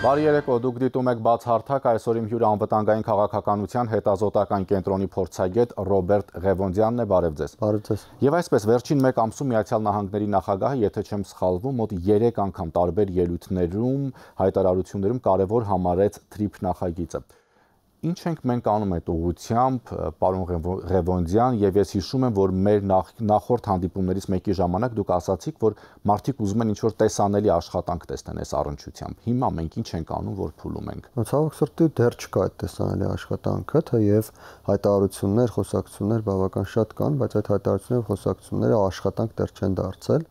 Բարի երեկո, դուք դիտում եք բացահարթակ, այսօր իմ հյուրը անվտանգային քաղաքականության հետազոտական կենտրոնի փորձագետ Ռոբերտ Ղևոնդյանն է, բարև ձեզ։ Բարև ձեզ։ Եվ այսպես վերջին 1 ամսում Միացյալ Նահանգների նախագահը, եթե չեմ սխալվում, մոտ 3 անգամ տարբեր ելույթներում, հայտարարություններում կարևոր համարեց TRIP նախագիծը։ Ինչ ենք մենք անում այդ ուղղությամբ, պարոն Ղևոնդյան, եւ ես հիշում եմ, որ մեր նախորդ հանդիպումներից մեկի ժամանակ դուք ասացիք, որ մարդիկ ուզում են ինչ-որ տեսանելի աշխատանք տեսնեն այս առնչությամբ։ Հիմա մենք ինչ ենք անում, որ փուլում ենք։ Ցավոք սրտի դեռ չկա այդ տեսանելի աշխատանքը, թեև հայտարարություններ, խոսակցություններ բավական շատ կան, բայց այդ հայտարարությունները, խոսակցությունները աշխատանք դեռ չեն դարձել։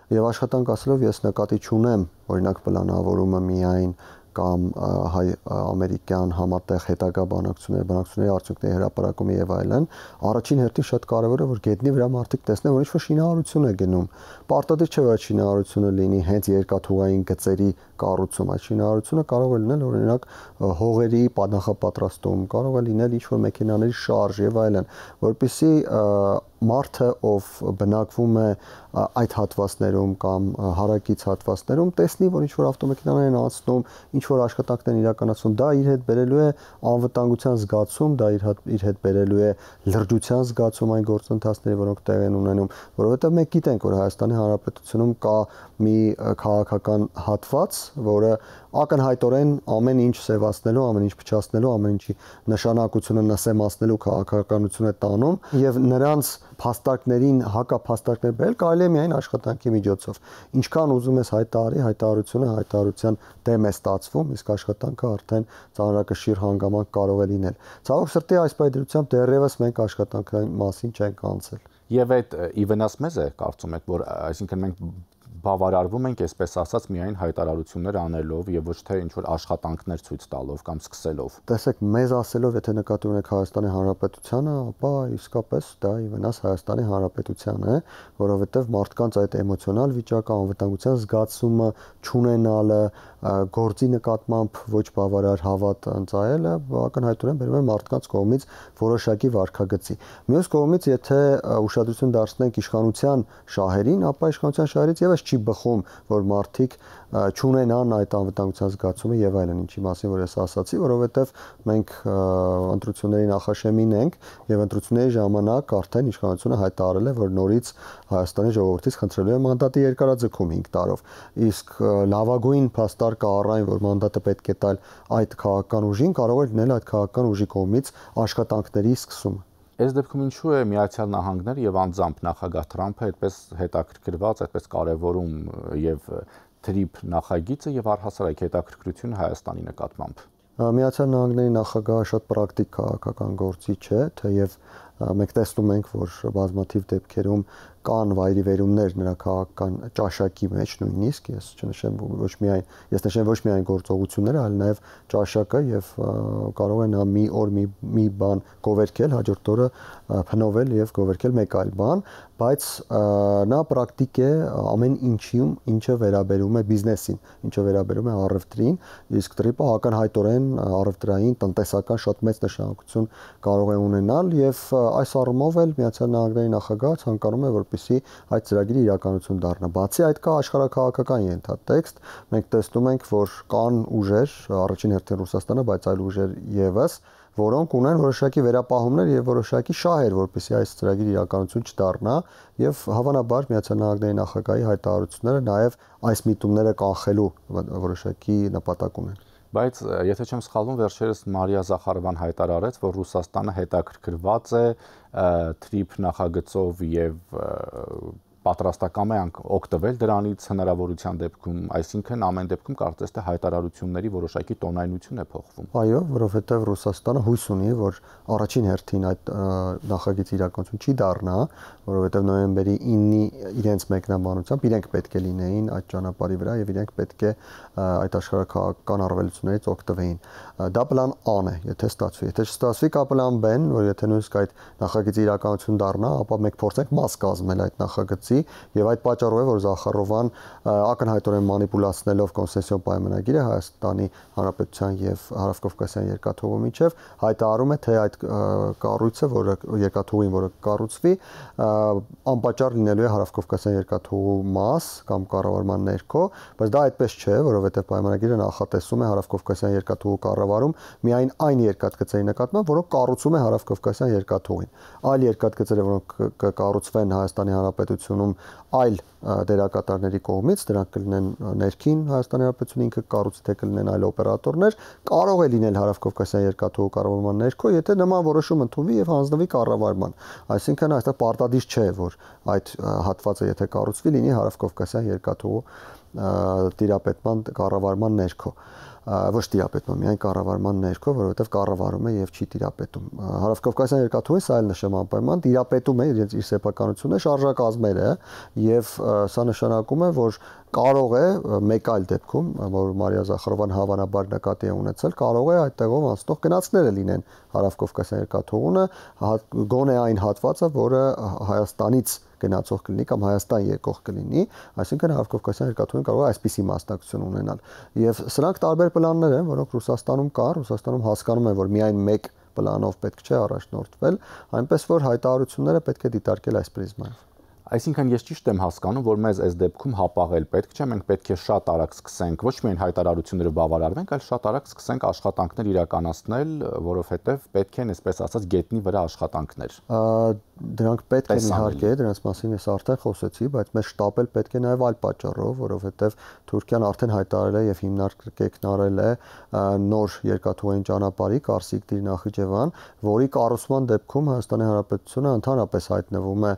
Եվ աշխատանք ասելով ես նկատի չունեմ, օրինակ պլանավորումը միայն կամ հայ-ամերիկյան համատեղ հետագա բանակցությունների արդյունքների հրապարակումը եւ այլն, առաջին հերթին շատ կարեւոր է որ գետնի վրա մարդիկ տեսնեն որ ինչ-որ շինարարություն է գնում։ Պարտադիր չէ որ այդ շինարարությունը լինի հենց երկաթուղային գծերի կառուցում, այդ շինարարությունը կարող է լինել օրինակ հողերի նախապատրաստում, կարող է լինել ինչ-որ մեքենաների շարժ եւ այլն, որպեսզի մարդը, ով բնակվում է այդ հատվածներում կամ հարակից հատվածներում, տեսնի, որ ինչ-որ ավտոմեքենաներ են անցնում, ինչ-որ աշխատանքներ են իրականացվում, դա իր հետ բերելու է անվտանգության զգացում, դա իր հետ բերելու է լրջության զգացում այն գործընթացների, որոնք տեղ են ունենում, որովհետև մենք գիտենք, որ Հայաստանի Հանրապետությունում կա մի քաղաքական հատված, որը ակնհայտորեն ամեն ինչ սևացնելու, ամեն ինչ փչացնելու, ամեն ինչի նշանակությունը նսեմացնելու քաղաքականություն է տանում եւ նրանց փաստարկներին հակափաստարկներ բերել կարելի է միայն աշխատանքի միջոցով։ Ինչքան ուզում ես հայտարարի, հայտարարությունը հայտարարության դեմ է ստացվում, իսկ աշխատանքը արդեն ծանրակշիռ հանգամանք կարող է լինել։ Ցավոք սրտի այս պայմանությամբ դեռևս մենք աշխատանքային մասին չենք անցել։ Եվ այդ ի վնաս մեզ է, կարծում եք, որ այսինքն մենք բավարարվում ենք, այսպես ասած, միայն հայտարարություններ անելով եւ ոչ թե ինչ-որ աշխատանքներ ցույց տալով կամ սկսելով։ Տեսեք, մեզ ասելով, եթե նկատի ունեք Հայաստանի Հանրապետությանը, ապա իսկապես դա ի վնաս Հայաստանի Հանրապետության է, որովհետեւ մարդկանց այդ էմոցիոնալ վիճակը, անվտանգության զգացումը չունենալը, գործի նկատմամբ ոչ բավարար հավատ ընծայելը ակնհայտորեն բերում է մարդկանց կողմից որոշակի վարքագծի։ Մյուս կողմից, եթե ուշադրություն դարձնենք իշխանության շահերին, ապա իշխանության շահերից եւս չի բխում, որ մարդիկ չունենան այդ անվտանգության զգացումը եւ այլն, ինչի մասին որ ես ասացի, որովհետեւ մենք ընտրությունների նախաշեմին ենք եւ ընտրությունների ժամանակ արդեն իշխանությունը հայտարարել է, որ նորից Հայաստանի ժողովրդից խնդրելու է մանդատի երկարաձգում 5 տարով։ Իսկ լավագույն փաստարկը առայն, որ մանդատը պետք է տալ այդ քաղաքական ուժին, կարող է լինել այդ քաղաքական ուժի կողմից աշխատանքների սկսումը։ Այս դեպքում ինչու է Միացյալ Նահանգները եւ անձամբ նախագահ Թրամփը այդպես հետաքրքրված, այդպես կարևորում եւ TRIP նախագիծը եւ առհասարակ հետաքրքրությունը Հայաստանի նկատմամբ։ Միացյալ Նահանգների նախագահը շատ պրակտիկ քաղաքական գործիչ է, թեև մենք տեսնում ենք, որ բազմաթիվ դեպքերում կան վայրիվերումներ նրա քաղաքական ճաշակի մեջ նույնիսկ ես չնշեմ ոչ միայն գործողությունները, այլ նաև ճաշակը եւ կարող է նա մի օր մի բան գովերքել, հաջորդ օրը փնովել եւ գովերքել մեկ այլ բան, բայց նա պրակտիկ է ամեն ինչում, ինչը վերաբերում է բիզնեսին, ինչը վերաբերում է առևտրին, իսկ TRIP-ը ակնհայտորեն առևտրային տնտեսական շատ մեծ նշանակություն կարող է ունենալ եւ այս առումով էլ Միացյալ Նահանգների նախագահը ցանկանում է որպեսզի այդ ծրագիրը իրականություն դառնա։ Բացի այդ կա աշխարհաքաղաքական ենթատեքստ, մենք տեսնում ենք, որ կան ուժեր, առաջին հերթին Ռուսաստանը, բայց այլ ուժեր եւս, որոնք ունեն որոշակի վերապահումներ եւ որոշակի շահեր, որպեսզի այս ծրագիրը իրականություն չդառնա եւ հավանաբար Միացյալ Նահանգների նախագահի հայտարարությունները նաեւ այս միտումները կանխելու որոշակի նպատակ ունեն։ Բայց եթե չեմ սխալվում, վերջերս Մարիա Զախարովան հայտարարեց, որ Ռուսաստանը հետաքրքրված է TRIP նախագծով եւ պատրաստակամ է օգտվել դրանից հնարավորության դեպքում, այսինքն ամեն դեպքում կարծես թե հայտարարությունների որոշակի տոնայնություն է փոխվում։ Այո, որովհետև Ռուսաստանը հույս ունի, որ առաջին հերթին այդ նախագիծը իրականություն չի դառնա, որովհետև նոյեմբերի 9-ի իրենց մեկնաբանությամբ իրենք պետք է լինեին այդ ճանապարհի վրա եւ իրենք պետք է այդ աշխարհաքաղաքական առավելություններից օգտվեին։ Դա պլան A-ն է, եթե ստացվի։ Եթե չստացվի, կա պլան B-ն, որ եթե նույնիսկ այդ նախագիծը իրականություն դառնա, ապա մենք փորձենք մաս կազմել այդ նախագծի կլինի եւ այդ պատճառով է որ Զախարովան ակնհայտորեն մանիպուլացնելով կոնսեսիոն պայմանագիրը Հայաստանի Հանրապետության եւ Հարավկովկասյան երկաթուղու միջև հայտարարում է թե այդ կառույցը, որը երկաթուղին, որը կառուցվի, անպատճառ լինելու է Հարավկովկասյան երկաթուղու մաս կամ կառավարման ներքո, բայց դա այդպես չէ, որովհետեւ պայմանագիրը նախատեսում է Հարավկովկասյան երկաթուղու կառավարում միայն այն երկաթգծերի նկատմամբ, որոնք կառուցում է Հարավկովկասյան երկաթուղին։ Այլ երկաթգծերը, որոնք կկառուցվեն Հայաստանի Հանրապետությունում այլ դերակատարների կողմից, դրանք կլինեն ներքին Հայաստանի Հանրապետությունը ինքը կառուցի, թե կլինեն այլ օպերատորներ, կարող է լինել Հարավկովկասյան երկաթուղու կառավարման ներքո, եթե նման որոշում ընդունվի եւ հանձնվի կառավարման։ Այսինքն այստեղ պարտադիր չէ, որ այդ հատվածը եթե կառուցվի, լինի Հարավկովկասյան երկաթուղու տիրապետման կառավարման ներքո, ոչ տիրապետման, միայն կառավարման ներքո, որովհետև կառավարում է եւ չի տիրապետում։ Հարավկովկասյան երկաթուղին սա այլ նշանման պայման տիրապետում է իր սեփականությունը շարժակազմերը եւ սա նշանակում է, որ կարող է մեկ այլ դեպքում, որ Մարիա Զախարովան հավանաբար նկատի է ունեցել, կարող է այդտեղով անցնող գնացքները լինեն Հարավկովկասյան երկաթուղունը, գոնե այն հատվածը, որը Հայաստանից գնացող կլինի կամ Հայաստան եկող կլինի, այսինքն Հարավկովկասյան երկաթուղին կարող է այսպիսի մասնակցություն ունենալ։ Եվ սրանք տարբեր պլաններ են, որոնք Ռուսաստանում կան, Ռուսաստանում հասկանում են, որ միայն մեկ պլանով պետք չէ առաջնորդվել, այնպես որ հայտարարությունները պետք է դիտարկել այս պրիզմայով։ Այսինքն ես ճիշտ եմ հասկանում, որ մեզ այս դեպքում հապաղել պետք չէ, մենք պետք է շատ արագ սկսենք, ոչ միայն հայտարարությունները բավարարվենք, այլ շատ արագ սկսենք աշխատանքներ իրականացնել, որովհետև պետք են, այսպես ասած, գետնի վրա աշխատանքներ։ Դրանք պետք են իհարկե, դրանց մասին ես արդեն խոսեցի, բայց մեր շտապել պետք է նաև այլ պատճառով, որովհետև Թուրքիան արդեն հայտարարել է եւ հիմնարկել է նոր երկաթուղային ճանապարհի Կարսիկ-Դիր Նախիջևան, որի կառուցման դեպքում Հայաստանի Հանրապետությունը ընդհանրապես հայտնվում է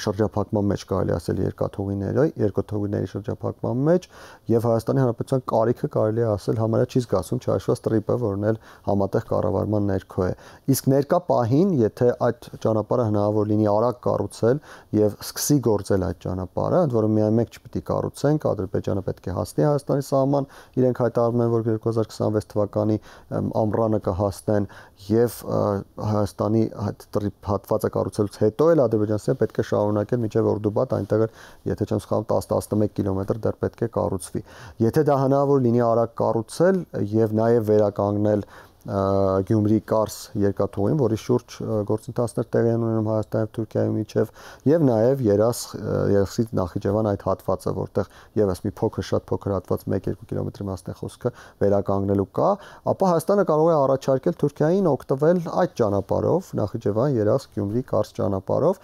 շրջափակման մեջ, կարելի ասել երկաթուղիների շրջափակման մեջ, եւ Հայաստանի Հանրապետության կարիքը կարելի է ասել համարյա չի զգացում չհաշված տրիպը, որն էլ համատեղ կառավարման ներքո է։ Իսկ ներկա պահին, եթե այդ ճանապարհը հնարավոր լինի արագ կառուցել եւ սկսի գործել այդ ճանապարհը, ընդ որում միայն մեկ չպիտի կառուցենք, Ադրբեջանը պետք է հասնի Հայաստանի սահման, իրենք հայտարարում են, որ 2026 թվականի ամռանը կհասնեն եւ Հայաստանի հատվածը կառուցելուց հետո էլ ադրբեջանցիները պետք է շարունակեն մինչեւ Օրդուբատ, այնտեղ եթե չեմ սխալվում 10-11 կիլոմետր դեռ պետք է կառուցվի։ Եթե դա հնարավոր լինի արագ կառուցել եւ նաեւ վերականգնել Գյումրի-Կարս երկաթուղին, որի շուրջ գործընթացներ տեղի են ունենում Հայաստանի եւ Թուրքիայի միջև, եւ նաեւ Երևանից Նախիջևան այդ հատվածը, որտեղ եւս մի շատ փոքր հատված 1-2 կիլոմետրի մասն է խոսքը վերականգնելու կա, ապա Հայաստանը կարող է առաջարկել Թուրքիային օգտվել այդ ճանապարհով, Նախիջևան-Երևան-Գյումրի-Կարս ճանապարհով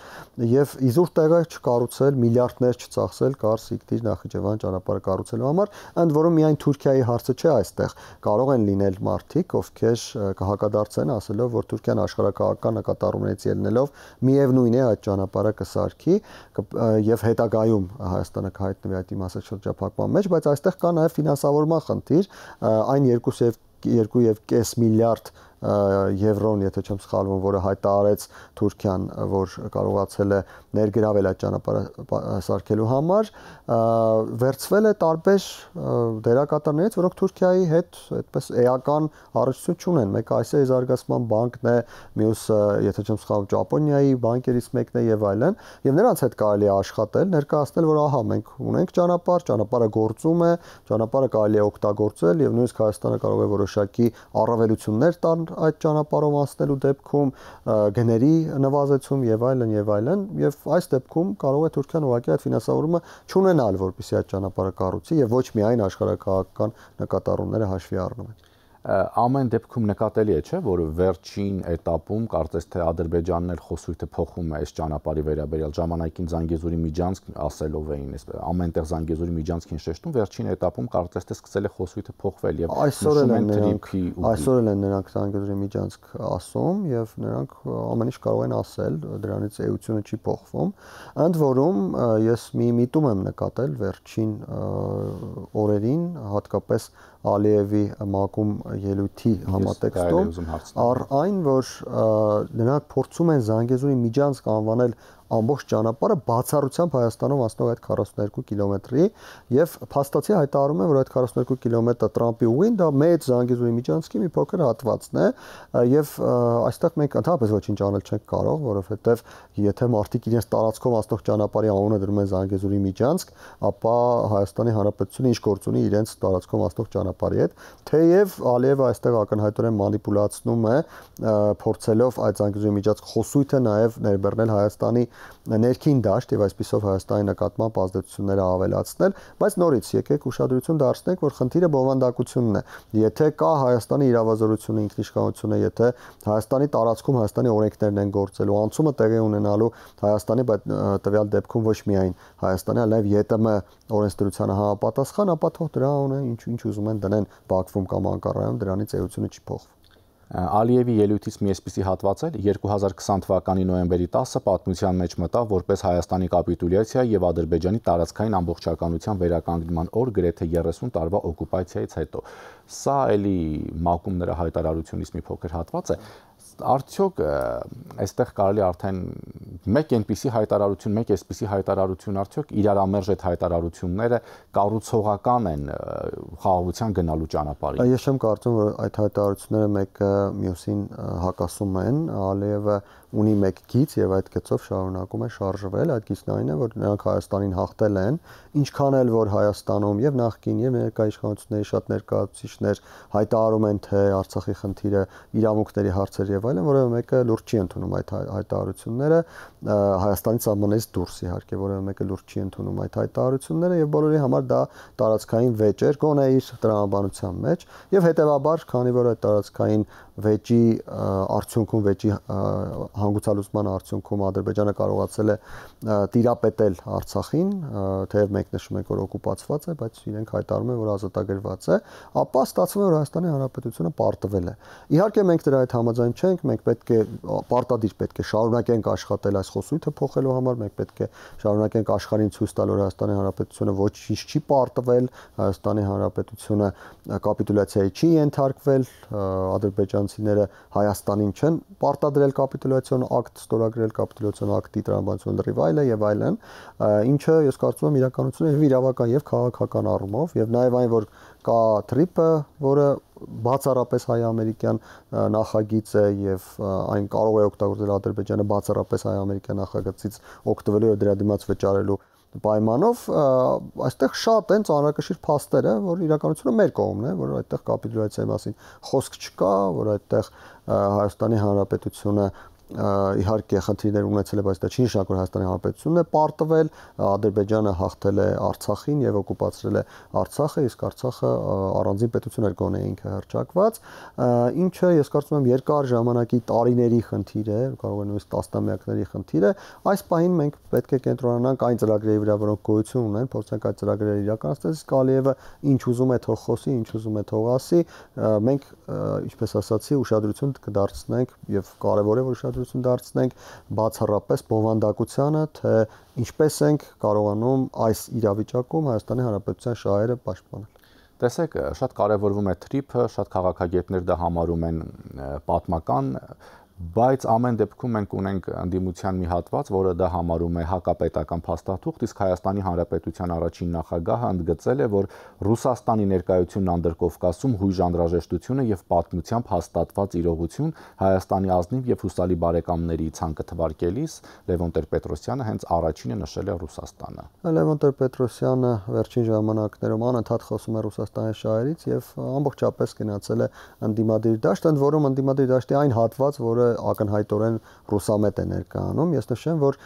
եւ իզուր տեղը չկառուցել, միլիարդներ չծախսել Կարս-Իգդիր Նախիջևան ճանապարհը կառուցելու համար, ընդ որում միայն Թուրքիայի հարցը չէ այստեղ, կարող են լինել մարդիկ, ովքեր կհակադարձեն ասելով, որ Թուրքիան աշխարհակահաղական նկատառումներից ելնելով միևնույն է այդ ճանապարհը կսարքի եւ հետագայում Հայաստանը կհայտնվի այդ իմաստը շրջափակման մեջ, բայց այստեղ կա նաեւ ֆինանսավորման խնդիր, այն 2.5 միլիարդ եվրոն, եթե չեմ սխալվում, որը հայտարարեց Թուրքիան, որ կարողացել է ներգրավել այդ ճանապարհը սարքելու համար, վերցվել է տարբեր դերակատարներից, որոնք Թուրքիայի հետ այդպես էական առնչություն չունեն։ Մեկը Ասիայի զարգացման բանկն է, մյուսը, եթե չեմ սխալվում, Ճապոնիայի բանկերից մեկն է եւ այլն, եւ նրանց հետ կարելի է աշխատել, ներկայացնել, որ ահա մենք ունենք ճանապարհը գործում է, ճանապարհը կարելի է օգտագործել եւ նույնիսկ Հայաստանը կարող է որոշակի առավելություններ տալ այդ ճանապարհով անցնելու դեպքում, գների նվազեցում եւ այլն, այս դեպքում կարող է Թուրքիան ուղղակի այդ ֆինանսավորումը չունենալ, որպեսզի այդ ճանապարհը կառուցի եւ ոչ միայն աշխարհակահաղական նկատառումները հաշվի առնվեն։ Ամեն դեպքում նկատելի է, չէ, որ վերջին этаպում կարծես թե Ադրբեջանն էլ խոսույթը փոխում է այս ճանապարհի վերաբերյալ ժամանակին Զանգեզուրի միջանցք ասելով էին, ամենտեղ Զանգեզուրի միջանցքին շեշտում, վերջին этаպում կարծես թե սկսել է խոսույթը փոխվել եւ այսօր էլ են նրանք Զանգեզուրի միջանցք ասում եւ նրանք ամեն ինչ կարող են ասել, դրանից էությունը չի փոխվում, ընդ որում ես մի միտում եմ նկատել վերջին օրերին, հատկապես Ալիևի մակում ելույթի համատեքստում, այն որ նրանք փորձում են Զանգեզուրի միջանցք անվանել ամբողջ ճանապարհը բացառությամբ Հայաստանում անցնող այդ 42 կիլոմետրի եւ փաստացի հայտարարում են, որ այդ 42 կիլոմետր Տրամպի ուղին դա մեծ Զանգեզուրի միջանցքի մի փոքր հատվածն է եւ այստեղ մենք ընդհանրապես ոչինչ անել չենք կարող, որովհետեւ եթե մարդիկ իրենց տարածքով անցնող ճանապարհի անունը դնում են Զանգեզուրի միջանցք, ապա Հայաստանի Հանրապետությունը ինչ գործ ունի իրենց տարածքով անցնող ճանապարհի հետ, թեև Ալիևը այստեղ ակնհայտորեն մանիպուլացնում է, փորձելով այդ Զանգեզուրի միջանցք խոսույթը նաեւ ներբեռնել Հայաստանի ներքին դաշտ եւ այսպիսով Հայաստանի նկատմամբ ազդեցությունները ավելացնել, բայց նորից եկեք ուշադրություն դարձնենք, որ խնդիրը բովանդակությունն է։ Եթե կա Հայաստանի իրավազորությունը, ինքնիշխանությունը, եթե Հայաստանի տարածքում Հայաստանի օրենքներն են գործելու, անցումը տեղի ունենալու Հայաստանի, բայց տվյալ դեպքում ոչ միայն Հայաստանի, այլ նաեւ ԵՏՄ օրենսդրությանը համապատասխան, ապա թող դրա ունեն ինչ ուզում են դնեն Բաքվում կամ Անկարայում, դրանից էությունը չի փոխվի։ Ալիևի ելույթից մի այսպիսի հատված էր 2020 թվականի նոյեմբերի 10-ը պատմության մեջ մտավ որպես Հայաստանի կապիտուլյացիա եւ Ադրբեջանի տարածքային ամբողջականության վերականգնման օր գրեթե 30 տարվա օկուպացիայից հետո։ Սա էլի մակում նրա հայտարարությունից մի փոքր հատված է։ Արդյոք այստեղ կարելի արդեն մեկ այնպիսի հայտարարություն արդյոք իրարամերժ այդ հայտարարությունները կառուցողական են խաղաղության գնալու ճանապարհին։ Ես չեմ կարծում, որ այդ հայտարարությունները մեկը մյուսին հակասում են, Ալիևը ունի մեկ գիծ եւ այդ գծով շարունակում է շարժվել, այդ գիծն այն է, որ նրանք Հայաստանին հաղթել են, ինչքան էլ որ Հայաստանում եւ նախկին եւ ներկա իշխանությունների շատ ներկայացուցիչներ հայտարարում են, թե Արցախի խնդիրը իրավունքների հարցեր եւ այլն, որովհետեւ մեկը լուրջ չի ընդունում այդ հայտարարությունները, Հայաստանի սահմաններից դուրս իհարկե, որովհետեւ մեկը լուրջ չի ընդունում այդ հայտարարությունները եւ բոլորի համար դա տարածքային վեճ էր, գոնե իր տրամաբանության մեջ եւ հետեւաբար, քանի որ այդ տարածքային վեճի արդյունքում վեճի հանգուցալուծման արդյունքում Ադրբեջանը կարողացել է տիրապետել Արցախին, թեև մենք նշում ենք, որ օկուպացված է, բայց իրենք հայտարարում են, որ ազատագրված է, ապա ստացվում է, որ Հայաստանի Հանրապետությունը պարտվել է։ Իհարկե մենք դրա հետ համաձայն չենք, մենք պետք է պարտադիր պետք է շարունակենք աշխատել այս խոսույթը փոխելու համար, մենք պետք է շարունակենք աշխարհին ցույց տալ, որ Հայաստանի Հանրապետությունը ոչինչ չի պարտվել, Հայաստանի Հանրապետությունը կապիտուլյացիայի չի ենթարկվել, ադրբեջանցիները Հայաստանին չեն պարտադրել կապիտուլյացիոն ակտ, ստորագրել կապիտուլյացիոն ակտի տրամաբանություն լրիվ այլ է եւ այլն, ինչը ես կարծում եմ իրականություն է եւ իրավական եւ քաղաքական առումով եւ նաեւ այն, որ կա TRIP-ը, որը բացառապես հայ-ամերիկյան նախագիծ է եւ այն կարող է օգտագործել Ադրբեջանը բացառապես հայ-ամերիկյան նախագծից օգտվելու եւ դրա դիմաց վճարելու պայմանով, այստեղ շատ են ծանրակշիռ փաստերը, որ իրականությունը մեր կողմն է, որ այդտեղ կապիտուլյացիայի մասին խոսք չկա, որ այդտեղ Հայաստանի Հանրապետությունը իհարկե խնդիրներ ունեցել է, բայց դա չի նշանակում, որ Հայաստանի Հանրապետությունն է պարտվել, Ադրբեջանը հաղթել է Արցախին եւ օկուպացրել է Արցախը, իսկ Արցախը առանձին պետություն էր գոնե ինքը հռչակված, ինչը ես կարծում եմ երկար ժամանակի տարիների խնդիր է, կարող է նույնիսկ տասնամյակների խնդիր է, այս պահին մենք պետք է կենտրոնանանք այն ծրագրերի վրա, որոնք գոյություն ունեն, փորձենք այդ ծրագրերը իրականացնել, իսկ Ալիևը ինչ ուզում է թող խոսի, ինչ ուզում է թող ասի, մենք ինչպես ասացի, ուշադրություն կդարձնենք եւ կարեւոր է, որ դարձնենք բացառապես բովանդակությանը, թե ինչպես ենք կարողանում այս իրավիճակում Հայաստանի Հանրապետության շահերը պաշտպանել։ Տեսեք, շատ կարևորվում է TRIP-ը, շատ քաղաքագետներ դա համարում են պատմական, բայց ամեն դեպքում մենք ունենք ընդդիմության մի հատված, որը դա համարում է հակապետական փաստաթուղթ, իսկ Հայաստանի Հանրապետության առաջին նախագահը ընդգծել է, որ Ռուսաստանի ներկայությունն Անդրկովկասում հույժ անհրաժեշտություն եւ պատմությամբ հաստատված իրողություն Հայաստանի ազնիվ եւ հուսալի բարեկամների ցանկը թվարկելիս Լևոն Տեր-Պետրոսյանը հենց առաջինը նշել է Ռուսաստանը։ Լևոն Տեր-Պետրոսյանը վերջին ժամանակներում անընդհատ խոսում է Ռուսաստանի շահերից եւ ամբողջապես գնացել է ընդդիմադիր դաշտ, ընդ որում ընդդիմադիր դաշտի այն հատված, որը ակնհայտորեն ռուսամետ է ներկայանում, ես նշեմ, որ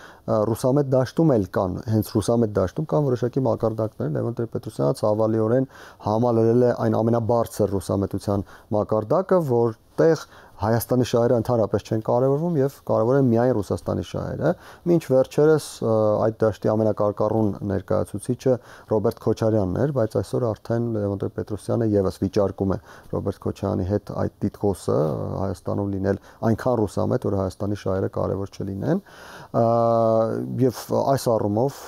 ռուսամետ դաշտում էլ կան, հենց ռուսամետ դաշտում կան որոշակի մակարդակներ, Լևոն Տեր-Պետրոսյանը ցավալիորեն համալրել է այն ամենաբարձր ռուսամետության մակարդակը, որտեղ Հայաստանի շահերը ընդհանրապես չեն կարևորվում եւ կարևոր է միայն Ռուսաստանի շահերը։ Մինչ վերջերս այդ դաշտի ամենակարկառուն ներկայացուցիչը Ռոբերտ Քոչարյանն էր, բայց այսօր արդեն Լևոն Տեր-Պետրոսյանը եւս վիճարկում է Ռոբերտ Քոչարյանի հետ այդ տիտղոսը Հայաստանում լինել այնքան ռուսամետ, որ Հայաստանի շահերը կարևոր չլինեն։ Եվ այս առումով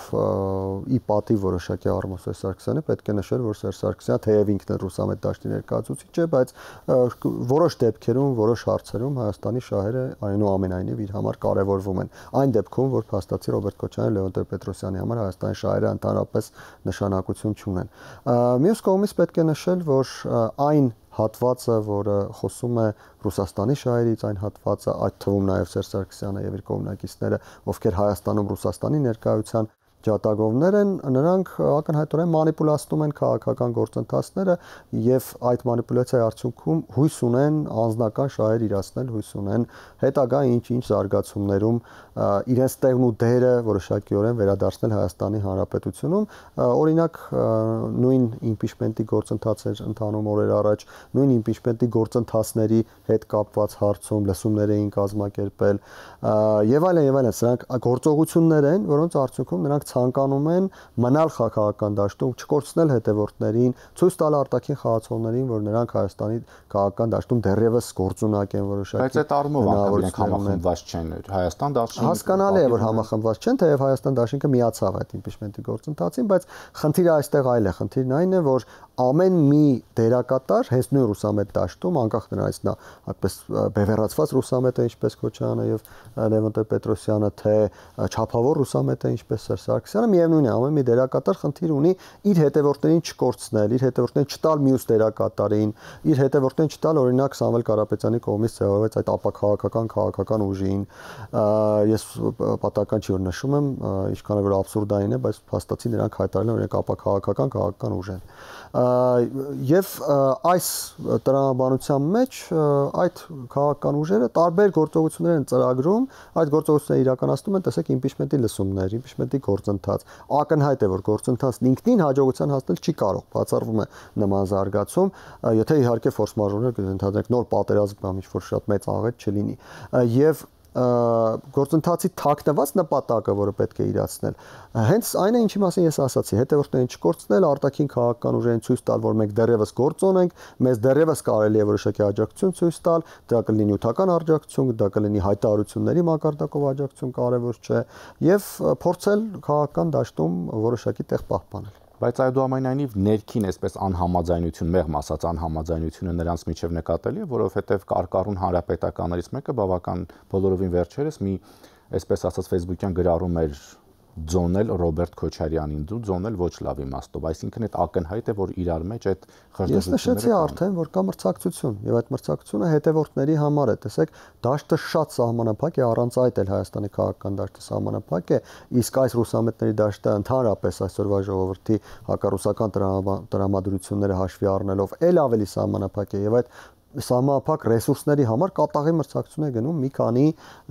ի պատիվ որոշակի առումով Սերժ Սարգսյանը պետք է նշել, որ Սերժ Սարգսյանը թեև ինքն է ռուսամետ դաշտի ներկայացուցիչ է, բայց որոշ դեպքեր դեպքերում որոշ հարցերում Հայաստանի շահերը այնուամենայնիվ իր համար կարևորվում են։ Այն դեպքում, որ փաստացի Ռոբերտ Քոչարյանի, Լևոն Տեր-Պետրոսյանի համար Հայաստանի շահերը ընդհանրապես նշանակություն չունեն։ Մյուս կողմից պետք է նշել, որ այն հատվածը, որը խոսում է Ռուսաստանի շահերից, այն հատվածը, այդ թվում նաև Սերժ Սարգսյանը եւ իր կողմնակիցները, ովքեր Հայաստանում Ռուսաստանի ներկայության ջատագովներ են, նրանք ակնհայտորեն մանիպուլացնում են քաղաքական գործընթացները եւ այդ մանիպուլյացիայի արդյունքում հույս ունեն անձնական շահեր իրացնել, հույս ունեն հետագա ինչ-ինչ զարգացումներում իրենց տեղն ու դերը որոշակիորեն վերադարձնել Հայաստանի Հանրապետությունում, օրինակ նույն իմպիչմենտի գործընթացեր ընթանում օրեր առաջ, նույն իմպիչմենտի գործընթացների հետ կապված հարցում լսումներ էին կազմակերպել եւ այլն, սրանք գործողություններ են, որոնց արդյունքում նրանք ցանկանում են մնալ քաղաքական դաշտում, չկորցնել հետևորդներին, ցույց տալ արտաքին խաղացողներին, որ նրանք Հայաստանի քաղաքական դաշտում դեռևս գործունակ են որոշակի։ Բայց այդ առումով իրենք համախմբված չեն։ Հայաստան դաշինքը հասկանալի է, որ համախմբված չեն, թեև Հայաստան դաշինքը միացավ այդ իմպիչմենտի գործընթացին, բայց խնդիրը այստեղ այլ է։ Խնդիրն այն է, որ ամեն մի դերակատար հենց նույն ռուսամետ դաշտում, անկախ նրանից նա այդպես բևեռացված ռուսամետ է, ինչպես Քոչարյանը եւ Լևոն Տեր-Պետրոսյանը, թե չափավոր ռուսամետ է, ինչպես Սերժ Սարգսյանը, միևնույն է, ամեն մի դերակատար խնդիր ունի իր հետևորդներին չկորցնել, իր հետևորդներին չտալ մյուս դերակատարին, իր հետևորդներին չտալ օրինակ Սամվել Կարապետյանի կողմից ձևավորված այդ ապաքաղաքական ուժին։ Ես պատահական չի որ նշում եմ, ինչքան որ աբսուրդային է, բայց փաստացի նրանք հայտարարել են օրինակ ապաքաղաքական ուժ են։ Եվ այս տրամաբանության մեջ այդ քաղաքական ուժերը տարբեր գործողություններ են ծրագրում, այդ գործողությունները իրականացնում են, տեսեք, իմպիչմենտի լսումներ, իմպիչմենտի գործընթաց։ Ակնհայտ է, որ գործընթացն ինքնին հաջողության հասնել չի կարող, բացառվում է նման զարգացում, եթե իհարկե ֆորս մաժորներ կընդհանրենք նոր պատերազմ կամ ինչ-որ շատ մեծ աղետ չլինի։ Եվ գործընթացի թաքնված նպատակը, որը պետք է իրացնել, հենց այն է, ինչի մասին ես ասացի, հետևորդներին չկորցնել, արտաքին քաղաքական ուժերին ցույց տալ, որ մենք դեռևս գործոն ենք, մեզ դեռևս կարելի է որոշակի աջակցություն ցույց տալ, դա կլինի նյութական աջակցություն, դա կլինի հայտարարությունների մակարդակով աջակցություն, կարևոր չէ, եւ փորձել քաղաքական դաշտում որոշակի տեղ պահպանել։ Բայց այդուամենայնիվ ներքին այսպես անհամաձայնություն, մեղմ ասած անհամաձայնությունը նրանց միջև նկատելի է, որովհետև կարկառուն հանրապետականներից մեկը բավական բոլորովին վերջերս մի այսպես ասած Facebook-յան գրառում էր ձոնել Ռոբերտ Քոչարյանին, դու ձոնել ոչ լավ իմաստով, այսինքն այդ ակնհայտ է, որ իրար մեջ այդ խրճիթները Ես նշեցի արդեն, որ կա մրցակցություն, եւ այդ մրցակցությունը հետևորդների համար է, տեսեք, դաշտը շատ սահմանափակ է, առանց այդ էլ Հայաստանի քաղաքական դաշտը սահմանափակ է, իսկ այս ռուսամետների դաշտը ընդհանրապես այսօրվա ժողովրդի հակառուսական տրամադրությունները հաշվի առնելով էլ ավելի սահմանափակ է, եւ այդ սահմանափակ ռեսուրսների համար կատաղի մրցակցություն է գնում մի քանի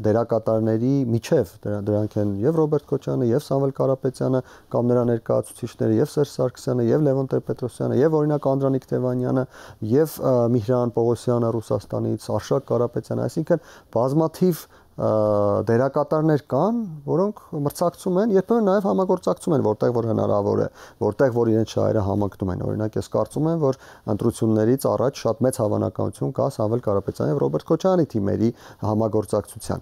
դերակատարների միջև, դրանք են եւ Ռոբերտ Քոչարյանը, եւ Սամվել Կարապետյանը, կամ նրա ներկայացուցիչները, եւ Սերժ Սարգսյանը, եւ Լևոն Տեր-Պետրոսյանը, եւ օրինակ Անդրանիկ Թևանյանը, եւ Միհրան Պողոսյանը Ռուսաստանից, Արշակ Կարապետյանը, այսինքն բազմաթիվ դերակատարներ կան, որոնք մրցակցում են, երբեմն նաև համագործակցում են, որտեղ որ հնարավոր է, որտեղ որ իրենց շահերը համընկնում են։ Օրինակ, ես կարծում եմ, որ ընտրություններից առաջ շատ մեծ հավանականություն կա Սամվել Կարապետյանի եւ Ռոբերտ Քոչարյանի թիմերի համագործակցության։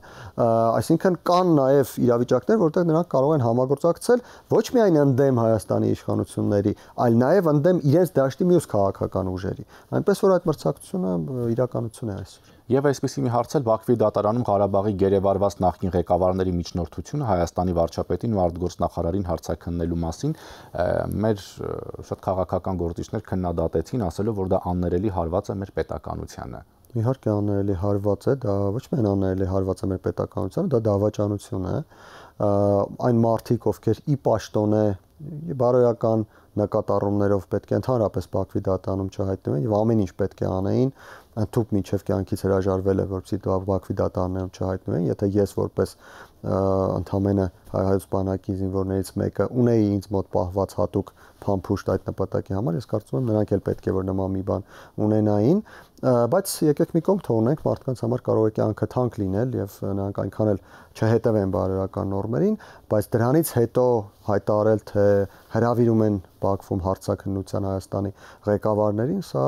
Այսինքն կան նաև իրավիճակներ, որտեղ նրանք կարող են համագործակցել ոչ միայն ընդդեմ Հայաստանի իշխանությունների, այլ նաև ընդդեմ իրենց դաշտի մյուս քաղաքական ուժերի։ Այնպես որ այդ մրցակցությունը իրականություն է այսօր։ Եվ այսպեսի մի հարց էլ Բաքվի դատարանում Ղարաբաղի գերեվարված նախկին ղեկավարների միջնորդությունը Հայաստանի վարչապետին ու արտգործնախարարին հարցաքննելու մասին մեր շատ քաղաքական գործիչներ քննադատեցին, ասելով, որ դա աններելի հարված է մեր պետականությանը։ Իհարկե աններելի հարված է, դա ոչ միայն աններելի հարված է մեր պետականությանը, դա դավաճանություն է։ Այն մարդիկ, ովքեր ի պաշտոնե բարոյական նկատառումներով պետք է ընդհանրապես Բաքվի դատարանում չհայտնվեն եւ ամեն ինչ պետք է անեին, ընդհանուր միջև կյանքից հրաժարվել է, որպեսզի Բաքվի դատարաններում չհայտնվեն, եթե ես որպես ընդամենը հայոց բանակի զինվորներից մեկը ունեի ինձ մոտ պահված հատուկ փամփուշտ այդ նպատակի համար, ես կարծում եմ նրանք էլ պետք է որ նման մի բան ունենային, բայց եկեք մի կողմ թողնենք, մարդկանց համար կարող է կյանքը թանկ լինել եւ նրանք այնքան էլ չհետևեն բարոյական նորմերին, բայց դրանից հետո հայտարարել, թե հրավիրում են Բաքվում հարցաքննության Հայաստանի ղեկավարներին, սա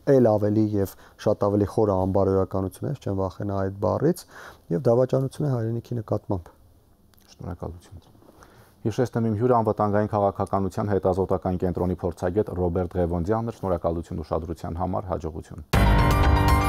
էլ ավելի եւ շատ ավելի խորը անբարոյականություն է, չեմ վախենա այդ բառից եւ դավաճանություն է հայրենիքի նկատմամբ։ Շնորհակալություն։ Հիշեցնեմ իմ հյուրը անվտանգային քաղաքականության հետազոտական կենտրոնի փորձագետ Ռոբերտ Ղևոնդյանը, շնորհակալություն ուշադրության համար, հաջողություն։ Շնորհակալություն։